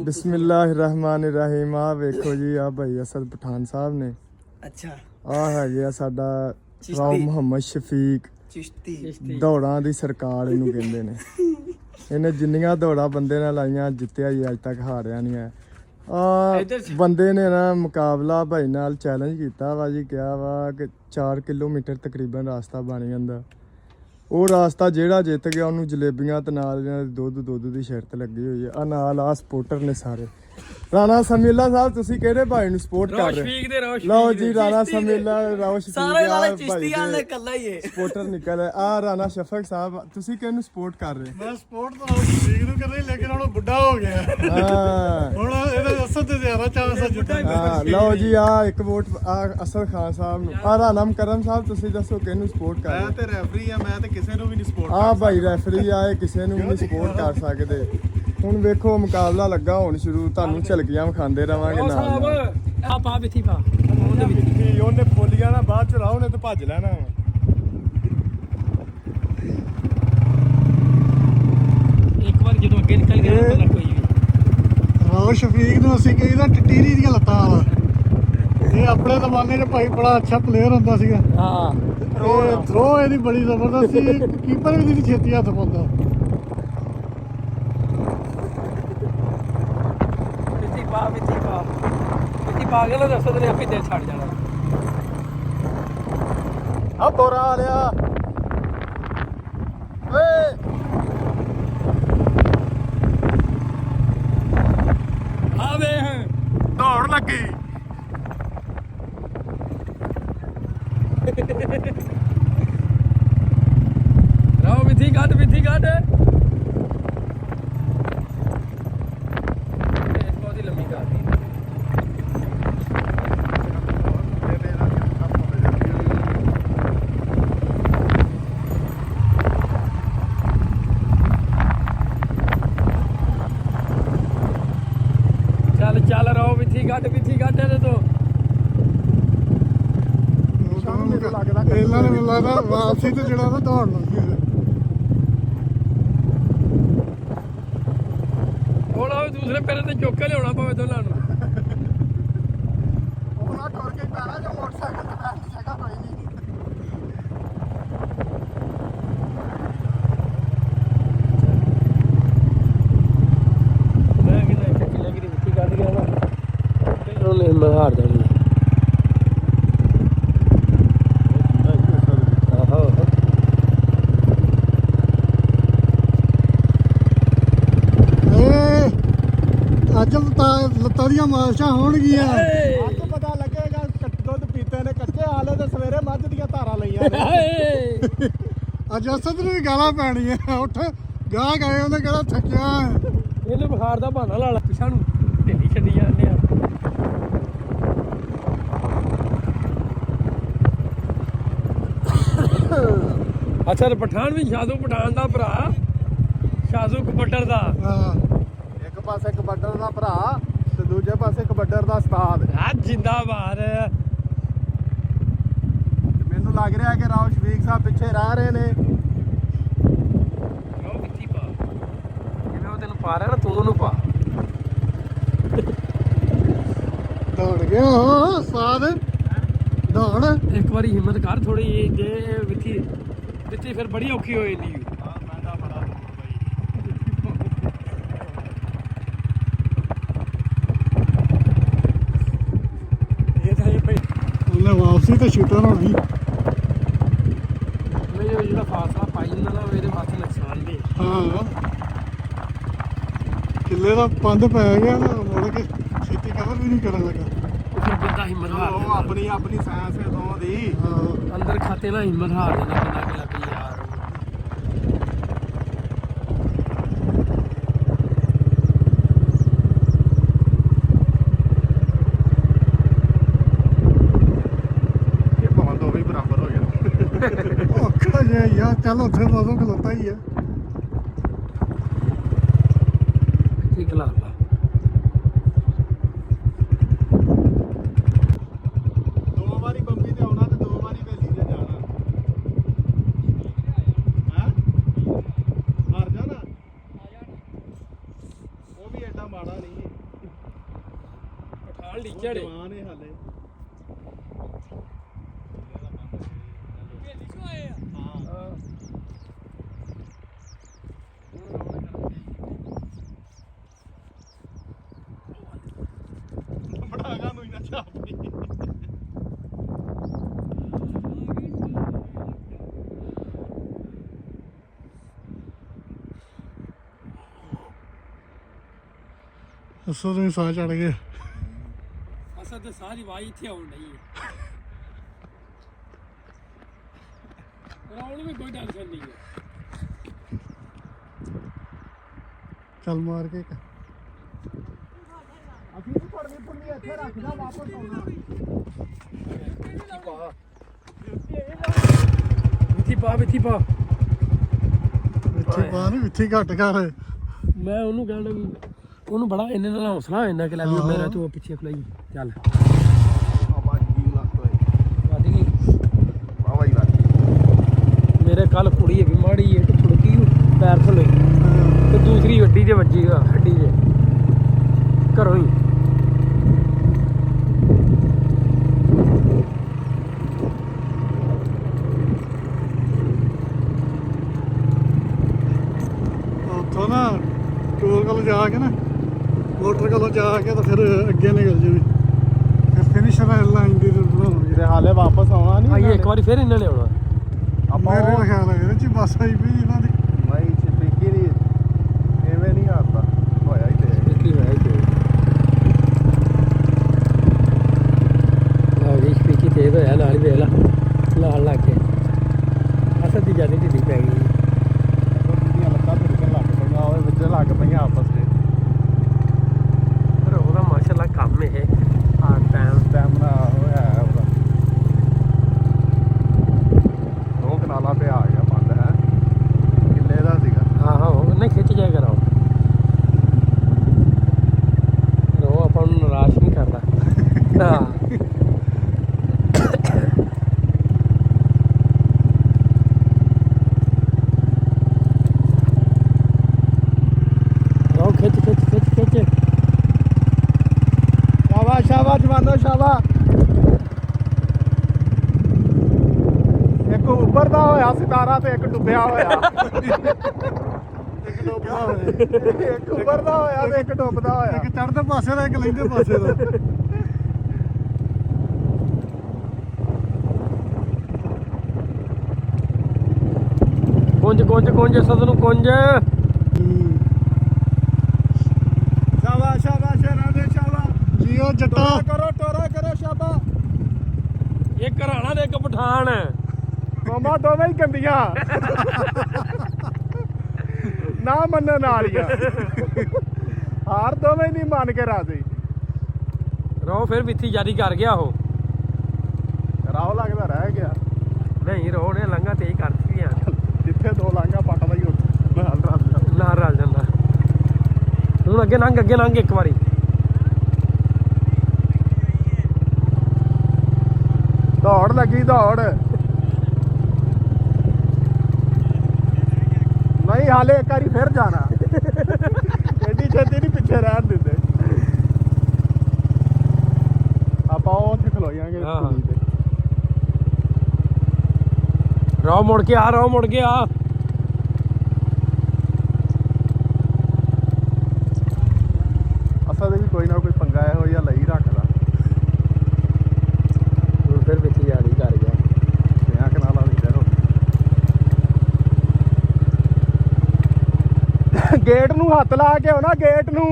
ਬਿਸਮਿਲ੍ਲਾਹਿਰਰਹਿਮਾਨਿਰਰਹੀਮ। ਆ ਵੇਖੋ ਜੀ, ਆ ਭਾਈ ਅਸਦ ਪਠਾਨ ਸਾਹਿਬ ਨੇ। ਅੱਛਾ, ਆ ਹੈਗੇ ਆ ਸਾਡਾ ਰਾਓ ਮੁਹੰਮਦ ਸ਼ਫੀਕ ਚਿਸ਼ਤੀ। ਦੌੜਾਂ ਦੀ ਸਰਕਾਰ ਇਹਨੂੰ ਕਹਿੰਦੇ ਨੇ। ਇਹਨੇ ਜਿੰਨੀਆਂ ਦੌੜਾਂ ਬੰਦੇ ਨੇ ਲਾਈਆਂ, ਜਿੱਤਿਆ ਹੀ ਅੱਜ ਤੱਕ ਹਾਰਿਆ ਨਹੀਂ ਹੈ। ਆ ਬੰਦੇ ਨੇ ਨਾ ਮੁਕਾਬਲਾ ਭਾਈ ਨਾਲ ਚੈਲੰਜ ਕੀਤਾ ਵਾ ਜੀ, ਕਿਹਾ ਵਾ ਕਿ 4 ਕਿਲੋਮੀਟਰ ਤਕਰੀਬਨ ਰਾਸਤਾ ਬਣ ਜਾਂਦਾ। ਉਹ ਰਾਸਤਾ ਜਿਹੜਾ ਜਿੱਤ ਗਿਆ ਉਹਨੂੰ ਜਲੇਬੀਆਂ ਤੇ ਨਾਲ ਦੁੱਧ ਦੀ ਸ਼ਰਤ ਲੱਗੀ ਹੋਈ ਹੈ। ਆ ਨਾਲ ਆ ਸਪੋਰਟਰ ਨੇ ਸਾਰੇ। ਰਾਣਾ ਸਮੀਲਾ ਸਾਹਿਬ, ਤੁਸੀਂ ਕਿਹੜੇ ਭਾਈ ਨੂੰ ਸਪੋਰਟ ਕਰ ਰਹੇ? ਲਓ ਜੀ, ਰਾਣਾ ਸਮੀਲਾ ਰਾਓ ਸਪੋਰਟਰ ਨਿਕਲ ਆ। ਰਾਣਾ ਸ਼ਫਕ ਸਾਹਿਬ, ਤੁਸੀਂ ਕਿਹਨੂੰ ਸਪੋਰਟ ਕਰ ਰਹੇ? ਮੈਂ ਸਪੋਰਟ ਤਾਂ ਰਾਓ ਸ਼ਫੀਕ ਨੂੰ ਕਰ ਰਹੀ, ਲੇਕਿਨ ਹੁਣ ਬੁੱਢਾ ਹੋ ਗਿਆ। ਹੁਣ ਇਹਦਾ ਅਸਦ ਤੇ ਜ਼ਿਆਦਾ ਚਾਂਸ ਹੈ ਜਿੱਤਣ ਦਾ। ਲਓ ਜੀ, ਆ ਇੱਕ ਵੋਟ ਆ ਅਸਦ ਖਾਨ ਸਾਹਿਬ ਨੂੰ। ਆ ਰਾਣਾ ਮੁਕਰਮ ਸਾਹਿਬ, ਤੁਸੀਂ ਦੱਸੋ ਕਿਹਨੂੰ ਸਪੋਰਟ ਕਰ ਰਹੇ? ਮੈਂ ਤੇ ਰੈਫਰੀ ਆ, ਮੈਂ ਤੇ ਕਿਸੇ ਨੂੰ ਵੀ ਨਹੀਂ ਸਪੋਰਟ ਆ ਭਾਈ ਰੈਫਰੀ ਆਏ, ਕਿਸੇ ਨੂੰ ਵੀ ਨਹੀਂ ਸਪੋਰਟ ਕਰ ਸਕਦੇ। ਹੁਣ ਵੇਖੋ ਮੁਕਾਬਲਾ ਲੱਗਾ ਹੁਣ ਸ਼ੁਰੂ, ਤੁਹਾਨੂੰ ਝਲਕੀਆਂ ਵਿਖਾਉਂਦੇ ਰਵਾਂਗੇ ਨਾਲ। ਉਹਨੇ ਫੋਲੀਆਂ ਨਾ ਬਾਅਦ ਚ ਰਾਉ ਨੇ ਤੇ ਭੱਜ ਲੈਣਾ। ਇੱਕ ਵਾਰ ਜਦੋਂ ਅੱਗੇ ਨਿਕਲ ਗਿਆ ਨਾ ਕੋਈ ਵੀ। ਰਾਓ ਸ਼ਫੀਕ ਨੂੰ ਅਸੀਂ ਕਹੀਦਾ ਟਟੀਰੀ ਦੀਆਂ ਲੱਤਾਂ ਵਾਲਾ। ਇਹ ਆਪਣੇ ਜ਼ਮਾਨੇ 'ਚ ਭਾਈ ਬੜਾ ਅੱਛਾ ਪਲੇਅਰ ਹੁੰਦਾ ਸੀਗਾ। ਹਾਂ, ਥਰੋ ਇਹਦੀ ਬੜੀ ਜ਼ਬਰਦਸਤ ਸੀ, ਕੀਪਰ ਵੀ ਨਹੀਂ ਛੇਤੀ ਹੱਥ ਪਾਉਂਦਾ। ਮਿੱਟੀ ਪਾ ਕੇ ਨਾ ਦੱਸੋ ਤੇ ਆਪੇ ਦਿਲ ਛੱਡ ਜਾਣਾ। ਆ ਬੋਰਾ ਆ ਲਿਆ ਓਏ। ਆ ਵੇਖ ਦੌੜ ਲੱਗੀ। ਰਾਓ ਮਿੱਠੀ ਕੱਢ ਬਹੁਤ ਹੀ ਲੰਮੀ ਕਰਦੀ। ਚੱਲ ਰਾਓ ਮਿੱਠੀ ਕੱਢ ਇਹਦੇ ਤੋਂ। ਇਹਨਾਂ ਨੇ ਮੈਨੂੰ ਲੱਗਦਾ ਵਾਪਸੀ ਤੇ ਜਿਹੜਾ ਨਾ ਦੌੜ ਲੱਗੀ। ਹੁਣ ਆਵੇ ਦੂਸਰੇ ਪੈਰੇ ਤੇ ਚੁੱਕ ਕੇ ਲਿਆਉਣਾ ਪਵੇ ਦੋਨਾਂ ਨੂੰ। ਉਹਨਾਂ ਟੁਰ ਕੇ ਪੈਣਾ ਜਾਂ ਮੋਟਰਸਾਈਕਲ ਤੇ ਪੈਣ ਦੀ ਜਗ੍ਹਾ ਹੋਈ ਨਹੀਂ। ਮੈਂ ਕਿਹਾ ਕਿੱਲੇ ਦੀ ਮਿੱਟੀ ਕੱਢ ਗਿਆ ਵਾ, ਫਿਰ ਉਹਨੇ ਹਿੰਮਤ ਹਾਰ ਜਾਣੀ। ਅੱਜ ਲੱਤਾਂ ਦੀਆਂ ਮਾਲਸ਼ਾਂ ਹੋਣਗੀਆਂ। ਅੱਜ ਪਤਾ ਲੱਗੇਗਾ ਦੁੱਧ ਪੀਤੇ ਨੇ ਕੱਚੇ, ਹਾਲੇ ਤੇ ਸਵੇਰੇ ਮੱਝ ਦੀਆਂ ਧਾਰਾਂ ਲਈਆਂ ਨੇ। ਅੱਜ ਅਸਦ ਨੂੰ ਵੀ ਗਾਲਾਂ ਪੈਣੀਆਂ। ਉੱਠ ਗਾਹ ਗਏ, ਉਹਨੇ ਕਿਹੜਾ ਥੱਕਿਆ। ਇਹਨੂੰ ਬੁਖਾਰ ਦਾ ਬਹਾਨਾ ਲਾ ਲਾ, ਪਿਛਾ ਨੂੰ ਢਿੱਲੀ ਛੱਡੀ ਜਾਂਦੇ ਆ। ਅੱਛਾ, ਪਠਾਨ ਵੀ ਸ਼ਾਜ਼ੂ ਪਠਾਨ ਦਾ ਭਰਾ, ਸ਼ਾਜ਼ੂ ਕਬੱਡਰ ਦਾ। ਇੱਕ ਪਾਸੇ ਕਬੱਡਰ ਦਾ ਭਰਾ ਤੇ ਦੂਜੇ ਪਾਸੇ ਕਬੱਡਰ ਦਾ ਉਸਤਾਦ। ਆ ਜਿੰਦਾਬਾਦ। ਮੈਨੂੰ ਲੱਗ ਰਿਹਾ ਕਿ ਰਾਓ ਸ਼ਫੀਕ ਸਾਹਿਬ ਪਿੱਛੇ ਰਹਿ ਰਹੇ ਨੇ। ਉਹ ਮਿੱਟੀ ਪਾ, ਜਿਵੇਂ ਉਹ ਤੈਨੂੰ ਪਾ ਰਿਹਾ ਨਾ, ਤੂੰ ਉਹਨੂੰ ਪਾ। ਦੌੜ ਗਿਆ ਉਸਤਾਦ, ਦੌੜ। ਇੱਕ ਵਾਰੀ ਹਿੰਮਤ ਕਰ ਥੋੜੀ ਜਿਹੀ, ਜੇ ਵਿੱਥੀ ਫਿਰ ਬੜੀ ਔਖੀ ਹੋ ਜਾਂਦੀ। ਉਹਨੇ ਵਾਪਸੀ ਤੇ ਸ਼ੂਟਰ ਹੋਣੀ। ਜਿਹੜਾ ਫਾਸਲਾ ਪਾਈ ਜਾਂਦਾ ਨਾ, ਇਹਦੇ ਵਾਸਤੇ ਨੁਕਸਾਨ ਵੀ। ਹਾਂ, ਕਿੱਲੇ ਦਾ ਪੰਦ ਪੈ ਗਿਆ ਨਾ, ਮੁੜ ਕੇ ਛੇਤੀ ਕਵਰ ਵੀ ਨਹੀਂ ਕਰਨ ਲੱਗਾ। ਫਿਰ ਬੰਦਾ ਹਿੰਮਤ ਹਾਰ ਉਹ ਜਾਂਦਾ। ਆਪਣੀ ਸਾਇੰਸ ਹੈ ਦੋਵਾਂ ਦੀ। ਅੰਦਰ ਖਾਤੇ ਨਾਲ ਹਿੰਮਤ ਹਾਰ ਜਾਂਦਾ ਬੰਦਾ ਕਿ ਲੱਗ ਯਾਰ। ਔਖਾ ਜਿਹਾ ਯਾਰ, ਚੱਲ ਉੱਥੇ ਮੌਸਮ ਖਲੋਤਾ ਹੀ ਆ। ਠੀਕ ਲਾ ਲਾ। ਦੋ ਵਾਰੀ ਬੰਬੀ ਤੇ ਆਉਣਾ ਤੇ 2 ਵਾਰੀ ਵੇਲੀ ਤੇ ਜਾਣਾ। ਹੈ ਹਾਰ ਜਾਣਾ। ਉਹ ਵੀ ਐਡਾ ਮਾੜਾ ਨਹੀਂ ਪਠਾਨ ਲੀਚੜ ਜਵਾਨ ਹੈ ਹਾਲੇ ਬੜਾਗਾ ਨੂੰ ਨਾ ਚਾਪੀ ਅਸਲ ਵਿੱਚ ਸਾਹ ਚੜ ਗਿਆ ਅਸਾਂ ਤੇ ਸਾਰੀ ਆਵਾਜ਼ ਇੱਥੇ ਆਉਣ ਡਈ ਹੈ ਰਾਉਣ ਵੀ ਕੋਈ ਟੈਨਸ਼ਨ ਨਹੀਂ ਹੈ ਚੱਲ ਮਾਰ ਕੇ ਅਸੀਂ ਵੀ ਪੜਨੀ ਪੁੰਨੀ ਇੱਥੇ ਰੱਖਦਾ ਵਾਪਸ ਆਉਣਾ ਵਿੱਥੀ ਪਾ ਇੱਥੇ ਬਾਹਰ ਇੱਥੇ ਘੱਟ ਕਰ ਮੈਂ ਉਹਨੂੰ ਕਹਿਣ ਵੀ ਉਹਨੂੰ ਬੜਾ ਇੰਨੇ ਨਾਲ ਹੌਸਲਾ ਹੋ ਜਾਂਦਾ ਕਿ ਲੈ ਵੀ ਹਾਂ। ਮੇਰਾ ਤੂੰ ਪਿੱਛੇ ਖਲਾਈ ਚੱਲ ਆਵਾਜ਼ ਕੀ ਲੱਗ ਪਈ ਵੱਧ ਗਈ ਵਾਹ ਵਾਹ ਮੇਰੇ ਕੱਲ ਕੁੜੀ ਹੈਗੀ ਮਾੜੀ ਏ ਤੇ ਛੁੜਕੀ ਪੈਰ ਥੱਲੇ ਤੇ ਦੂਸਰੀ ਗੱਡੀ ਦੇ ਵੱਜੀ ਹੱਡੀ ਦੇ ਘਰੋਂ ਹੀ ਉੱਥੋਂ ਨਾ ਟੋਲ ਕੋਲ ਜਾ ਕੇ ਨਾ ਮੋਟਰ ਕੋਲੋਂ ਜਾ ਕੇ ਤਾਂ ਫਿਰ ਅੱਗੇ ਨਿਕਲ ਜਾਵੇ ਫਿਰ ਫਿਨਿਸ਼ਰ ਲਾਈਨ ਦੀ ਬਣਾਉਣਗੇ ਤੇ ਹਾਲੇ ਵਾਪਸ ਆਉਣਾ ਨਹੀਂ ਆਈਏ ਇੱਕ ਵਾਰੀ ਫਿਰ ਇਹਨਾਂ ਨੇ ਆਉਣਾ ਮੇਰੇ ਖਿਆਲ ਹੈ ਇਹਦੇ ਚ ਬੱਸ ਆਈ ਪਈ ਇਹਨਾਂ ਦੀ ਨਹੀਂ ਛਿਪਕੀ ਨਹੀਂ ਐਵੇਂ ਨਹੀਂ ਆਉਂਦਾ ਹੋਇਆ ਹੀ ਤੇ ਕੀ ਹੋਇਆ ਇਹ ਆ ਗਈ ਸਪੀਕੀ ਤੇਜ਼ ਹੋਇਆ ਨਾਲ ਹੀ ਵੇਖ ਲਾ ਲਾਲ ਲੱਗ ਕੇ ਅਸਾਂ ਦੀ ਜਾਨੀ ਢਿੱਡੀ ਪੈ ਗਈ ਉਹਦੀਆਂ ਲੱਤਾਂ ਧੜਕਣ ਲੱਗ ਪਈਆਂ ਉਹ ਵਿੱਚ ਲੱਗ ਪਈਆਂ ਆਪਸ ਵਿੱਚ ਪਰ ਉਹਦਾ ਮਾਸ਼ਾਅੱਲਾ ਕੰਮ ਇਹ ਆ ਟਾਈਮ ਨਾ ਹੋਇਆ ਹੈ ਉਹਦਾ ਦੋ ਕਨਾਲਾਂ ਤੇ ਆ ਗਿਆ ਬੰਦ ਹੈ ਕਿੱਲੇ ਦਾ ਸੀਗਾ ਹਾਂ ਉਹਨੇ ਖਿੱਚ ਜਾਇਆ ਕਰਾਓ ਉਹ ਆਪਾਂ ਨੂੰ ਨਿਰਾਸ਼ ਨਹੀਂ ਕਰਦਾ ਹਾਂ ਉਹ ਖਿੱਚ ਸ਼ਾਬਾਸ਼ ਸ਼ਾਬਾਸ਼ ਜਵਾਨੋ ਸ਼ਾਬਾਸ਼ ਇੱਕ ਉੱਪਰਦਾ ਹੋਇਆ ਸਿਤਾਰਾ ਤੇ ਇੱਕ ਡੁੱਬਿਆ ਹੋਇਆ ਇੱਕ ਡੋਬਦਾ ਹੋਇਆ ਇੱਕ ਉੱਪਰਦਾ ਹੋਇਆ ਤੇ ਇੱਕ ਡੁੱਬਦਾ ਹੋਇਆ ਇੱਕ ਚੜ੍ਹਦੇ ਪਾਸੇ ਦਾ ਇੱਕ ਲੈਂਦੇ ਪਾਸੇ ਦਾ ਕੁੰਜ ਸਦ ਨੂੰ ਕੁੰਜ ਸ਼ਾਬਾਸ਼ ਸ਼ਾਬਾਸ਼ ਰਾਦੇ ਸ਼ਾਬਾਸ਼ ਜੀਓ ਜੱਟਾ ਟੋਰਾ ਕਰੋ ਸ਼ਾਬਾਸ਼ ਇੱਕ ਘਰਾਣਾ ਤੇ ਇੱਕ ਪਠਾਨ ਮਾਮਾ ਦੋਵੇਂ ਹੀ ਗੰਦੀਆਂ ਨਾ ਮੰਨਣ ਵਾਲੀਆਂ ਹਾਰ ਦੋਵੇਂ ਨਹੀਂ ਮੰਨ ਕੇ ਰਾਜ਼ੀ ਰੋ ਫਿਰ ਵਿੱਥੀ ਜਾਰੀ ਕਰ ਗਿਆ ਉਹ ਰਾਹ ਲੱਗਦਾ ਰਹਿ ਗਿਆ ਨਹੀਂ ਰੋ ਨੇ ਲੰਘਾ ਤੇਜ਼ ਕਰਤੀਆਂ ਜਿੱਥੇ ਦੋ ਲਾਂਘਾ ਪੱਟਦਾ ਹੀ ਉੱਥੇ ਨਾਲ ਰਲ ਜਾਂਦਾ ਹੁਣ ਅੱਗੇ ਲੰਘ ਇੱਕ ਵਾਰੀ ਦੌੜ ਲੱਗੀ ਦੌੜ ਨਹੀਂ ਹਾਲੇ ਇੱਕ ਵਾਰੀ ਫਿਰ ਜਾਣਾ ਐਡੀ ਛੇਤੀ ਨਹੀਂ ਪਿੱਛੇ ਰਹਿਣ ਦਿੰਦੇ ਆਪਾਂ ਉੱਥੇ ਖਲੋਈਆਂਗੇ ਹਾਂ। ਕੁੜੀ ਤੇ ਰੋ ਮੁੜ ਕੇ ਆ ਅਸਾਂ ਦੇ ਵੀ ਕੋਈ ਨਾ ਕੋਈ ਪੰਗਾ ਇਹੋ ਜਿਹਾ ਲਈ ਰੱਖਦਾ ਹੁਣ ਫਿਰ ਵਿੱਥੀ ਜਾਰੀ ਕਰ ਗਿਆ ਵਿਆਹ ਕਨਾਲਾ ਵੀ ਕਰੋ ਗੇਟ ਨੂੰ ਹੱਥ ਲਾ ਕੇ ਆਉਣਾ ਗੇਟ ਨੂੰ